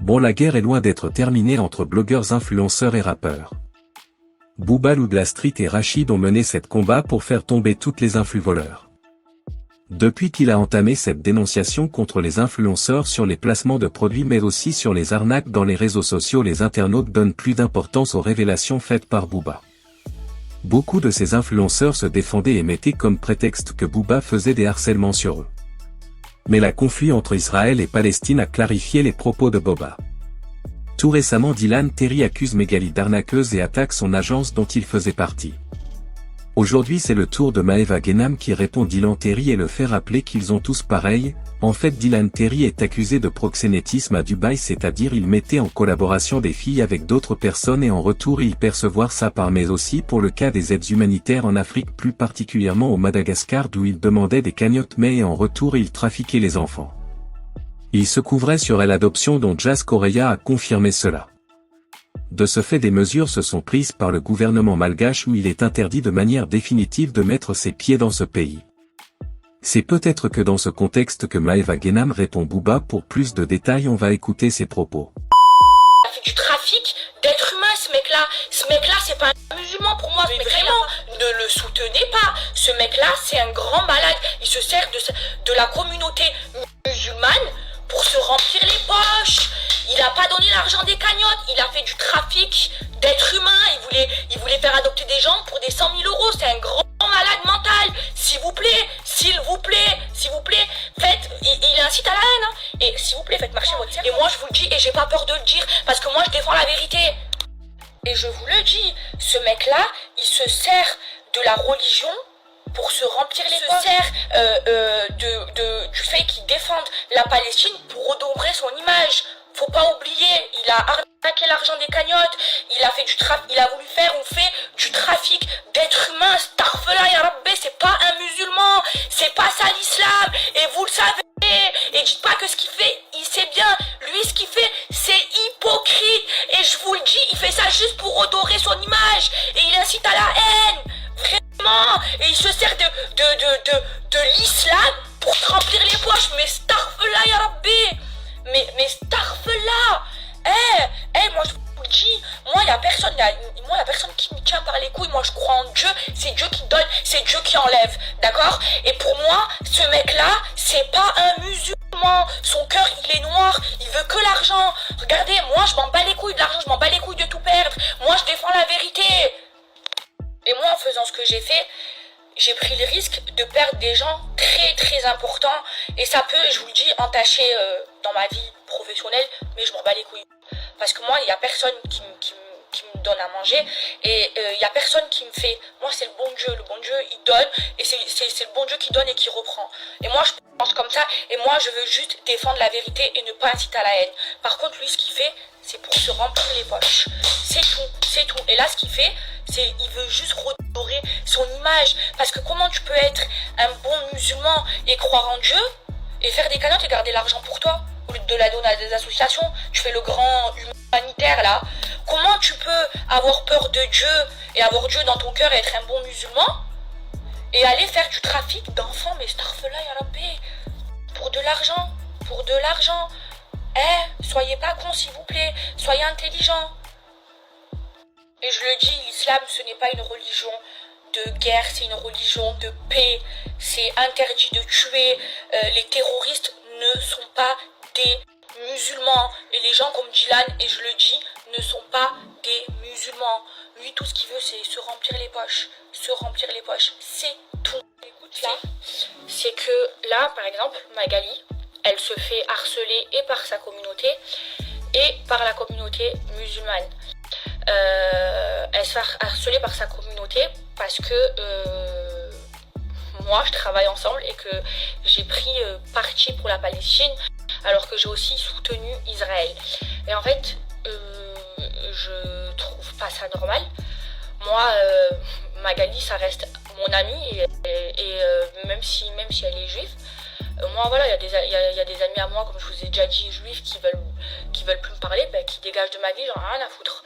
Bon, la guerre est loin d'être terminée entre blogueurs, influenceurs et rappeurs. Booba, Lou de la Street et Rachid ont mené cette combat pour faire tomber toutes les influvoleurs. Depuis qu'il a entamé cette dénonciation contre les influenceurs sur les placements de produits mais aussi sur les arnaques dans les réseaux sociaux, les internautes donnent plus d'importance aux révélations faites par Booba. Beaucoup de ces influenceurs se défendaient et mettaient comme prétexte que Booba faisait des harcèlements sur eux. Mais la conflit entre Israël et Palestine a clarifié les propos de Booba. Tout récemment, Dylan Terry accuse Megali d'arnaqueuse et attaque son agence dont il faisait partie. Aujourd'hui, c'est le tour de Maeva Guénam qui répond Dylan Terry et le fait rappeler qu'ils ont tous pareil. En fait, Dylan Terry est accusé de proxénétisme à Dubaï, c'est-à-dire il mettait en collaboration des filles avec d'autres personnes et en retour il percevoir sa part, mais aussi pour le cas des aides humanitaires en Afrique, plus particulièrement au Madagascar d'où il demandait des cagnottes mais en retour il trafiquait les enfants. Il se couvrait sur l'adoption dont Jazz Correa a confirmé cela. De ce fait, des mesures se sont prises par le gouvernement malgache où il est interdit de manière définitive de mettre ses pieds dans ce pays. C'est peut-être que dans ce contexte que Maeva Guénam répond Booba. Pour plus de détails, on va écouter ses propos. Il a fait du trafic d'êtres humains, ce mec-là. Ce mec-là, c'est pas un musulman pour moi. Mais vraiment, ne le soutenez pas. Ce mec-là, c'est un grand malade. Il se sert de la communauté musulmane pour se remplir les poches. Il a pas donné l'argent des cagnottes, il a fait du trafic d'êtres humains, il voulait faire adopter des gens pour des 100 000 euros, c'est un grand malade mental. S'il vous plaît, faites, il incite à la haine, hein. Et s'il vous plaît, faites marcher votre cerveau. Et moi je vous le dis, et j'ai pas peur de le dire, parce que moi je défends la vérité. Et je vous le dis, ce mec-là, il se sert de la religion pour se remplir les poches. Il se sert du fait qu'il défende la Palestine pour redorer son image. Faut pas oublier, il a arnaqué l'argent des cagnottes, il a voulu faire ou fait du trafic d'êtres humains. Starfela ya Rabbi, c'est pas un musulman, c'est pas ça l'islam, et vous le savez. Et dites pas que ce qu'il fait, il sait bien, lui ce qu'il fait, c'est hypocrite. Et je vous le dis, il fait ça juste pour redorer son image, et il incite à la haine, vraiment. Et il se sert de l'islam pour se remplir les poches, mais Starfela ya Rabbi. Mais Starfela, moi je vous le dis, moi y a personne qui me tient par les couilles. Moi je crois en Dieu, c'est Dieu qui donne, c'est Dieu qui enlève, d'accord? Et pour moi, ce mec-là, c'est pas un musulman. Son cœur il est noir, il veut que l'argent. Regardez, moi je m'en bats les couilles de l'argent, je m'en bats les couilles de tout perdre. Moi je défends la vérité. Et moi en faisant ce que j'ai fait, j'ai pris le risque de perdre des gens très très importants, et ça peut, je vous le dis, entacher dans ma vie professionnelle, mais je m'en bats les couilles. Parce que moi, il n'y a personne qui me donne à manger, et il n'y a personne qui me fait. Moi, c'est le bon Dieu il donne, et c'est le bon Dieu qui donne et qui reprend. Et moi, je pense comme ça, et moi, je veux juste défendre la vérité et ne pas inciter à la haine. Par contre, lui, ce qu'il fait, c'est pour se remplir les poches. C'est tout. Et là, ce qu'il fait, c'est il veut juste redorer son image. Parce que comment tu peux être un bon musulman et croire en Dieu et faire des cagnottes et garder l'argent pour toi au lieu de la donner à des associations? Tu fais le grand humanitaire là. Comment tu peux avoir peur de Dieu et avoir Dieu dans ton cœur et être un bon musulman et aller faire du trafic d'enfants? Mais starfela ya Rabbi, pour de l'argent. Soyez pas cons s'il vous plaît, soyez intelligents. Et je le dis, l'islam ce n'est pas une religion de guerre, c'est une religion de paix. C'est interdit de tuer. Les terroristes ne sont pas des musulmans. Et les gens comme Dylan, et je le dis, ne sont pas des musulmans. Lui, tout ce qu'il veut, c'est se remplir les poches. C'est tout. Écoute là, c'est que là, par exemple, Magali, elle se fait harceler et par sa communauté et par la communauté musulmane. Elle se fait harceler par sa communauté parce que moi je travaille ensemble et que j'ai pris parti pour la Palestine alors que j'ai aussi soutenu Israël. Et en fait, je trouve pas ça normal. Moi, Magali, ça reste mon amie et même si elle est juive, moi voilà, il y a des amis à moi, comme je vous ai déjà dit, juifs qui veulent plus me parler, qui dégagent de ma vie, j'en ai rien à foutre.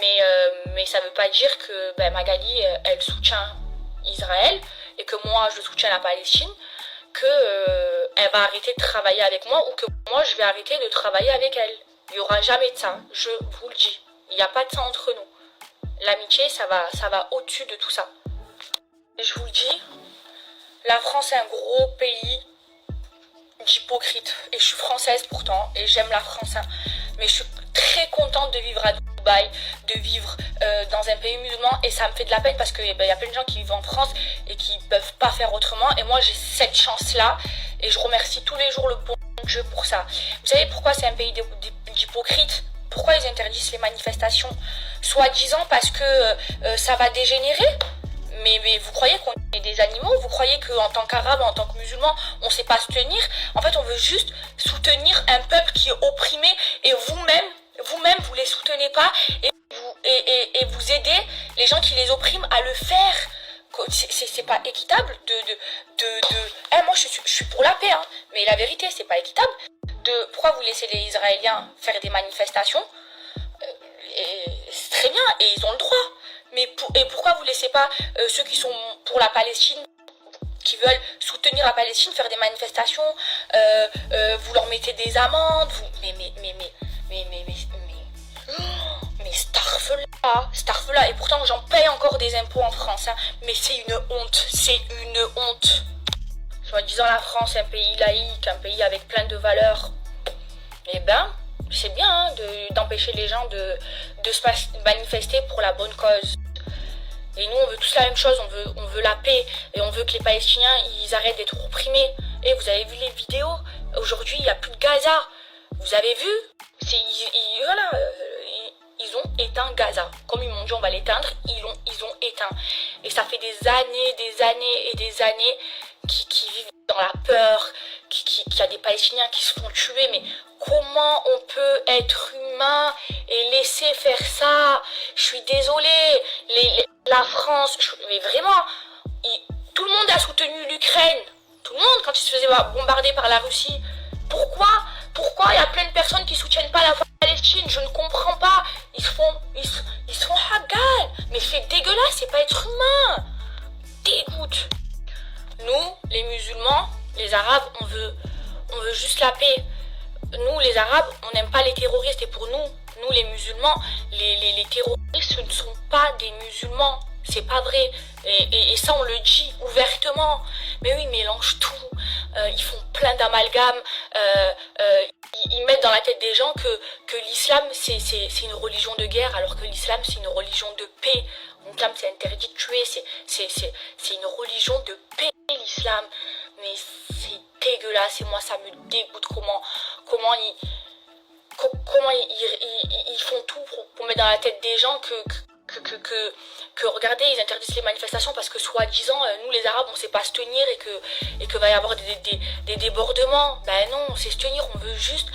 Mais ça veut pas dire que Magali elle soutient Israël et que moi je soutiens la Palestine, que elle va arrêter de travailler avec moi ou que moi je vais arrêter de travailler avec elle. Il n'y aura jamais de ça, je vous le dis. Il n'y a pas de ça entre nous. L'amitié, ça va au-dessus de tout ça. Et je vous le dis, la France est un gros pays d'hypocrites. Et je suis française pourtant, et j'aime la France. Hein. Mais je suis très contente de vivre à Dubaï, de vivre dans un pays musulman. Et ça me fait de la peine parce qu'il y a plein de gens qui vivent en France et qui ne peuvent pas faire autrement. Et moi, j'ai cette chance-là. Et je remercie tous les jours le bon Dieu pour ça. Vous savez pourquoi c'est un pays d'hypocrites ? Pourquoi ils interdisent les manifestations ? Soi-disant parce que ça va dégénérer. Mais vous croyez qu'on est des animaux? Vous croyez qu'en tant qu'arabe, en tant que musulman, on ne sait pas se tenir? En fait, on veut juste soutenir un peuple qui est opprimé et vous-même, vous les soutenez pas et vous aidez les gens qui les oppriment à le faire. C'est pas équitable moi je suis pour la paix, hein, mais la vérité, c'est pas équitable. Pourquoi vous laissez les Israéliens faire des manifestations? C'est très bien, et ils ont le droit. Et pourquoi vous laissez pas ceux qui sont pour la Palestine, qui veulent soutenir la Palestine, faire des manifestations, vous leur mettez des amendes, mais starfela, et pourtant j'en paye encore des impôts en France, hein, mais c'est une honte. Soi-disant la France, un pays laïque, un pays avec plein de valeurs, eh ben, c'est bien hein, d'empêcher les gens de se manifester pour la bonne cause. Et nous, on veut tous la même chose, on veut la paix, et on veut que les Palestiniens, ils arrêtent d'être opprimés. Et vous avez vu les vidéos? Aujourd'hui, il n'y a plus de Gaza. Vous avez vu? Ils ont éteint Gaza. Comme ils m'ont dit, on va l'éteindre, ils ont éteint. Et ça fait des années qui vivent dans la peur, qu'il y a des Palestiniens qui se font tuer. Mais comment on peut être humain et laisser faire ça? Je suis désolée. La France, mais vraiment, tout le monde a soutenu l'Ukraine. Tout le monde, quand il se faisait bombarder par la Russie. Pourquoi il y a plein de personnes qui soutiennent pas la Palestine? Je ne comprends pas. Ils se font hagal. Mais c'est dégueulasse, c'est pas être humain. Dégoûte. Nous, les musulmans, les arabes, on veut juste la paix. Nous, les arabes, on n'aime pas les terroristes. Et pour nous les musulmans, les terroristes, ce ne sont pas des musulmans. C'est pas vrai. Et ça, on le dit ouvertement. Mais oui, ils mélangent tout. Ils font plein d'amalgames. Ils mettent dans la tête des gens que l'islam, c'est une religion de guerre, alors que l'islam, c'est une religion de paix. L'islam, c'est interdit de tuer. C'est une religion de paix, l'islam. Mais c'est dégueulasse. Et moi, ça me dégoûte comment ils font tout pour mettre dans la tête des gens que regardez, ils interdisent les manifestations parce que soi-disant, nous les Arabes, on sait pas se tenir et que va y avoir des débordements. Ben non, on sait se tenir, on veut juste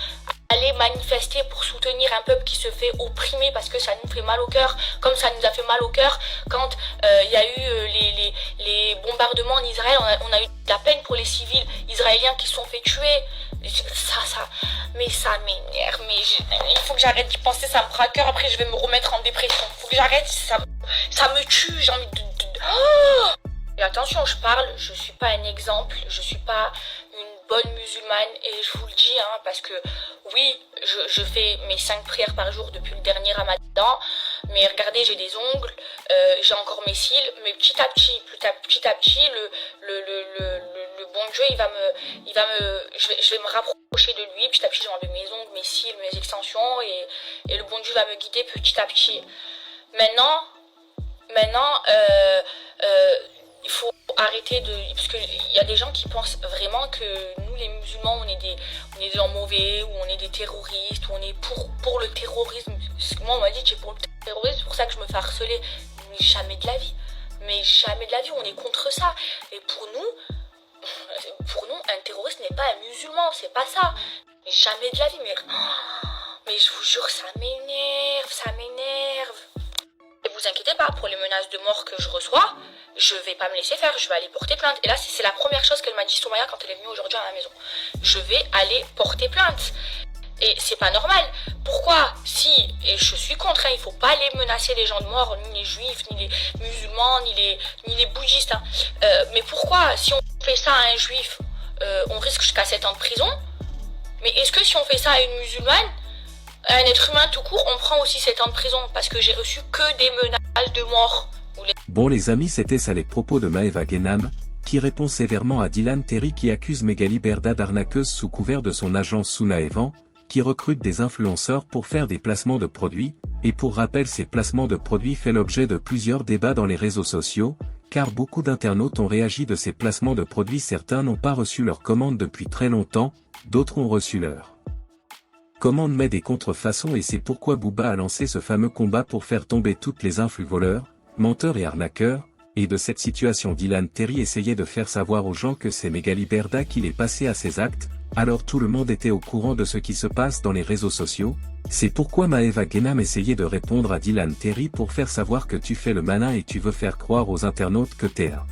aller manifester pour soutenir un peuple qui se fait opprimer parce que ça nous fait mal au cœur, comme ça nous a fait mal au cœur quand il y a eu les bombardements en Israël. On a eu de la peine pour les civils israéliens qui se sont fait tuer. Mais ça m'énerve, il faut que j'arrête d'y penser, ça me prend à cœur, après je vais me remettre en dépression. Il faut que j'arrête, ça me tue, j'ai envie de... Oh. Et attention, je suis pas un exemple, je suis pas une bonne musulmane, et je vous le dis, hein, parce que oui, je fais mes 5 prières par jour depuis le dernier Ramadan, mais regardez, j'ai des ongles, j'ai encore mes cils, mais petit à petit, le bon Dieu, je vais me rapprocher de lui, petit à petit, je vais enlever mes ongles, mes cils, mes extensions, et le bon Dieu va me guider petit à petit. Maintenant, il faut arrêter parce qu'il y a des gens qui pensent vraiment que nous les musulmans on est des gens mauvais, ou on est des terroristes, ou on est pour le terrorisme. Moi on m'a dit que j'étais pour le terrorisme, c'est pour ça que je me fais harceler. Mais jamais de la vie, on est contre ça. Et pour nous un terroriste n'est pas un musulman, c'est pas ça. Mais jamais de la vie, mais je vous jure, ça m'énerve. Et vous inquiétez pas, pour les menaces de mort que je reçois, je vais pas me laisser faire, je vais aller porter plainte. Et là, c'est la première chose qu'elle m'a dit, Soumaya, quand elle est venue aujourd'hui à la maison. Je vais aller porter plainte. Et c'est pas normal. Pourquoi? Et je suis contre, hein, il faut pas aller menacer les gens de mort, ni les juifs, ni les musulmans, ni les bouddhistes. Hein. Mais pourquoi, si on fait ça à un juif, on risque jusqu'à 7 ans de prison? Mais est-ce que si on fait ça à une musulmane, un être humain tout court, on prend aussi 7 ans de prison parce que j'ai reçu que des menaces de mort. Bon les amis, c'était ça les propos de Maeva Guénam, qui répond sévèrement à Dylan Terry qui accuse Magali Berda d'arnaqueuse sous couvert de son agence Suna Evan, qui recrute des influenceurs pour faire des placements de produits, et pour rappel ces placements de produits fait l'objet de plusieurs débats dans les réseaux sociaux, car beaucoup d'internautes ont réagi de ces placements de produits, certains n'ont pas reçu leur commande depuis très longtemps, d'autres ont reçu leur commande mais des contrefaçons et c'est pourquoi Booba a lancé ce fameux combat pour faire tomber toutes les influx voleurs, menteurs et arnaqueurs, et de cette situation Dylan Terry essayait de faire savoir aux gens que c'est Magali Berda qui les passait à ses actes, alors tout le monde était au courant de ce qui se passe dans les réseaux sociaux, c'est pourquoi Maeva Guénam essayait de répondre à Dylan Terry pour faire savoir que tu fais le malin et tu veux faire croire aux internautes que t'es un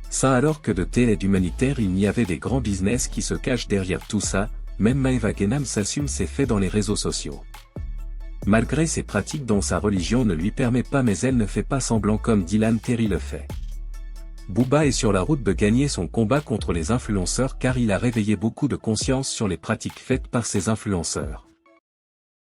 ça alors que de tel aide humanitaire il y avait des grands business qui se cachent derrière tout ça, même Maeva Guénam s'assume ses faits dans les réseaux sociaux. Malgré ses pratiques dont sa religion ne lui permet pas mais elle ne fait pas semblant comme Dylan Terry le fait. Booba est sur la route de gagner son combat contre les influenceurs car il a réveillé beaucoup de conscience sur les pratiques faites par ces influenceurs.